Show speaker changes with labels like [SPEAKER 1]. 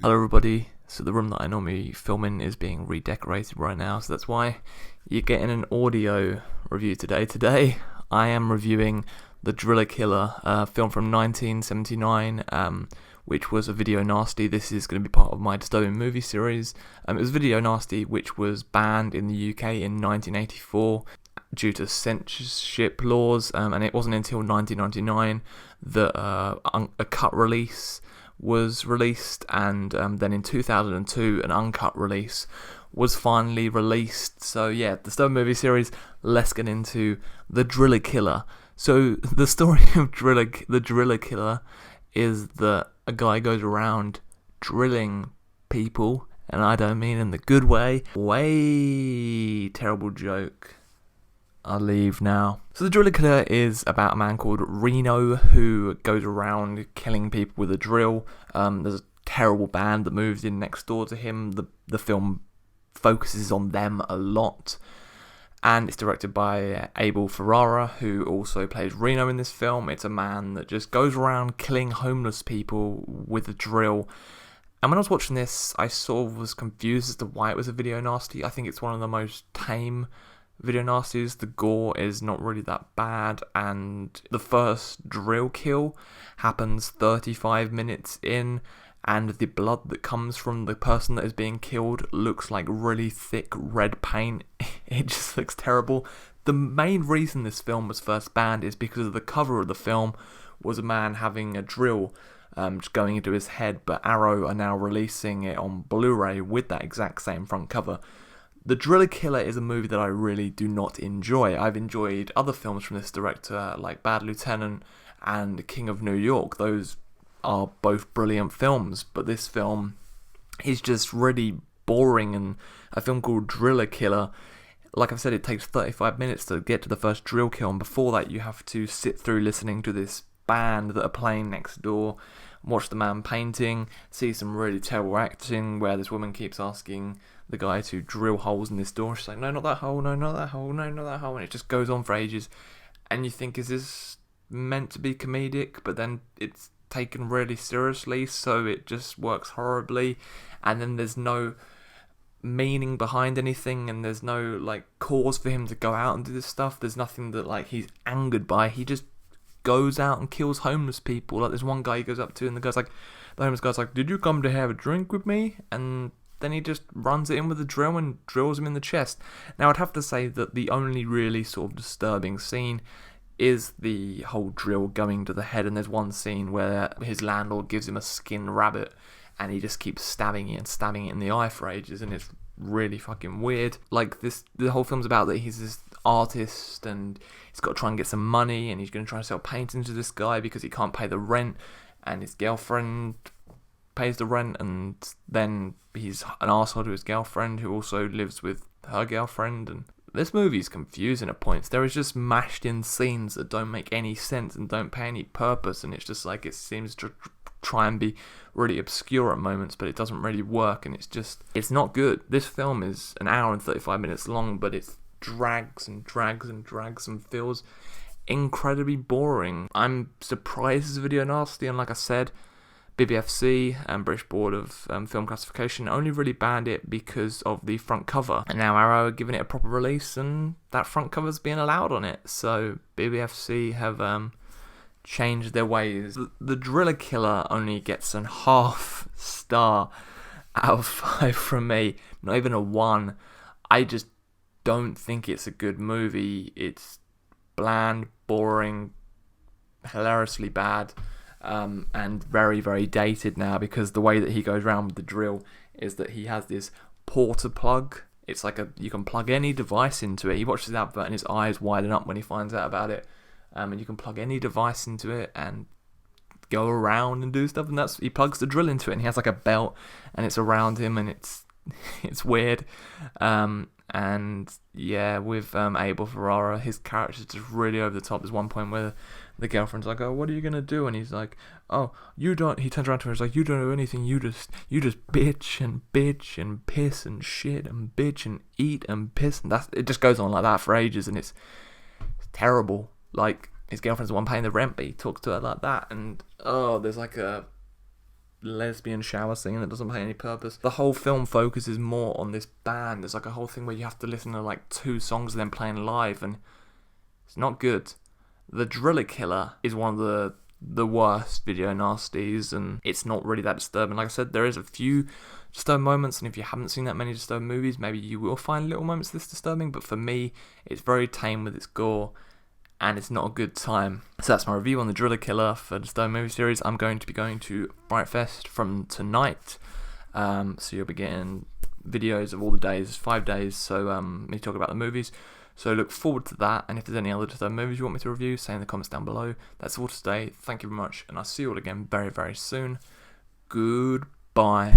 [SPEAKER 1] Hello everybody, so the room that I normally film in is being redecorated right now, so that's why you're getting an audio review today. Today I am reviewing The Driller Killer, a film from 1979, which was a video nasty. This is going to be part of my disturbing movie series. It was video nasty, which was banned in the UK in 1984 due to censorship laws, and it wasn't until 1999 that a cut release was released, and then in 2002 an uncut release was finally released. So yeah, the Stone movie series, let's get into The Driller Killer. So the story of the Driller Killer is that a guy goes around drilling people, and I don't mean in the good way. Way terrible joke. I'll leave now. So The Driller Killer is about a man called Reno who goes around killing people with a drill. There's a terrible band that moves in next door to him. The film focuses on them a lot. And it's directed by Abel Ferrara, who also plays Reno in this film. It's a man that just goes around killing homeless people with a drill. And when I was watching this, I sort of was confused as to why it was a video nasty. I think it's one of the most tame video nasties. The gore is not really that bad, and the first drill kill happens 35 minutes in, and the blood that comes from the person that is being killed looks like really thick red paint. It just looks terrible. The main reason this film was first banned is because of the cover of the film was a man having a drill just going into his head, but Arrow are now releasing it on Blu-ray with that exact same front cover. The Driller Killer is a movie that I really do not enjoy. I've enjoyed other films from this director like Bad Lieutenant and King of New York. Those are both brilliant films, but this film is just really boring. And a film called Driller Killer, like I've said, it takes 35 minutes to get to the first drill kill, and before that you have to sit through listening to this band that are playing next door, watch the man painting, see some really terrible acting where this woman keeps asking the guy to drill holes in this door. She's like, no, not that hole, no, not that hole, no, not that hole, and it just goes on for ages, and you think, is this meant to be comedic? But then it's taken really seriously, so it just works horribly, and then there's no meaning behind anything, and there's no like cause for him to go out and do this stuff. There's nothing that like he's angered by. He just goes out and kills homeless people. Like, there's one guy he goes up to, and the homeless guy's like, did you come to have a drink with me? And then he just runs it in with a drill and drills him in the chest. Now, I'd have to say that the only really sort of disturbing scene is the whole drill going to the head, and there's one scene where his landlord gives him a skinned rabbit, and he just keeps stabbing it in the eye for ages, and it's really fucking weird. Like, the whole film's about that he's this artist, and he's got to try and get some money, and he's going to try and sell paintings to this guy because he can't pay the rent, and his girlfriend pays the rent, and then he's an arsehole to his girlfriend who also lives with her girlfriend. And this movie's confusing at points. There is just mashed in scenes that don't make any sense and don't pay any purpose, and it's just like it seems to try and be really obscure at moments, but it doesn't really work, and it's not good. This film is an hour and 35 minutes long, but it drags and drags and drags and feels incredibly boring. I'm surprised it's a video nasty, and like I said, BBFC and British Board of Film Classification only really banned it because of the front cover, and now Arrow are giving it a proper release, and that front cover's being allowed on it. So BBFC have changed their ways. The Driller Killer only gets an half star out of 5 from me, not even a 1. I just don't think it's a good movie. It's bland, boring, hilariously bad. And very, very dated now, because the way that he goes around with the drill is that he has this porta plug. It's like you can plug any device into it. He watches the advert and his eyes widen up when he finds out about it. And you can plug any device into it and go around and do stuff. And he plugs the drill into it, and he has like a belt, and it's around him, and it's weird. And yeah, with Abel Ferrara, his character's just really over the top. There's one point where the girlfriend's like, oh, what are you gonna do? And he's like, oh, you don't. He turns around to her and he's like, you don't do anything. You just bitch and piss and shit and bitch and eat and piss, and it just goes on like that for ages, and it's terrible. Like, his girlfriend's the one paying the rent, but he talks to her like that, and there's like a lesbian shower scene that doesn't play any purpose. The whole film focuses more on this band. There's like a whole thing where you have to listen to like 2 songs of them playing live, and it's not good. The Driller Killer is one of the worst video nasties, and it's not really that disturbing. Like I said, there is a few disturbing moments, and if you haven't seen that many disturbing movies, maybe you will find little moments this disturbing, but for me, it's very tame with its gore, and it's not a good time. So that's my review on the Driller Killer for the Disturbing Movie Series. I'm going to be going to Fright Fest from tonight, so you'll be getting videos of all the days, 5 days, so me talk about the movies. So look forward to that, and if there's any other disturbing movies you want me to review, say in the comments down below. That's all for today. Thank you very much, and I'll see you all again very, very soon. Goodbye.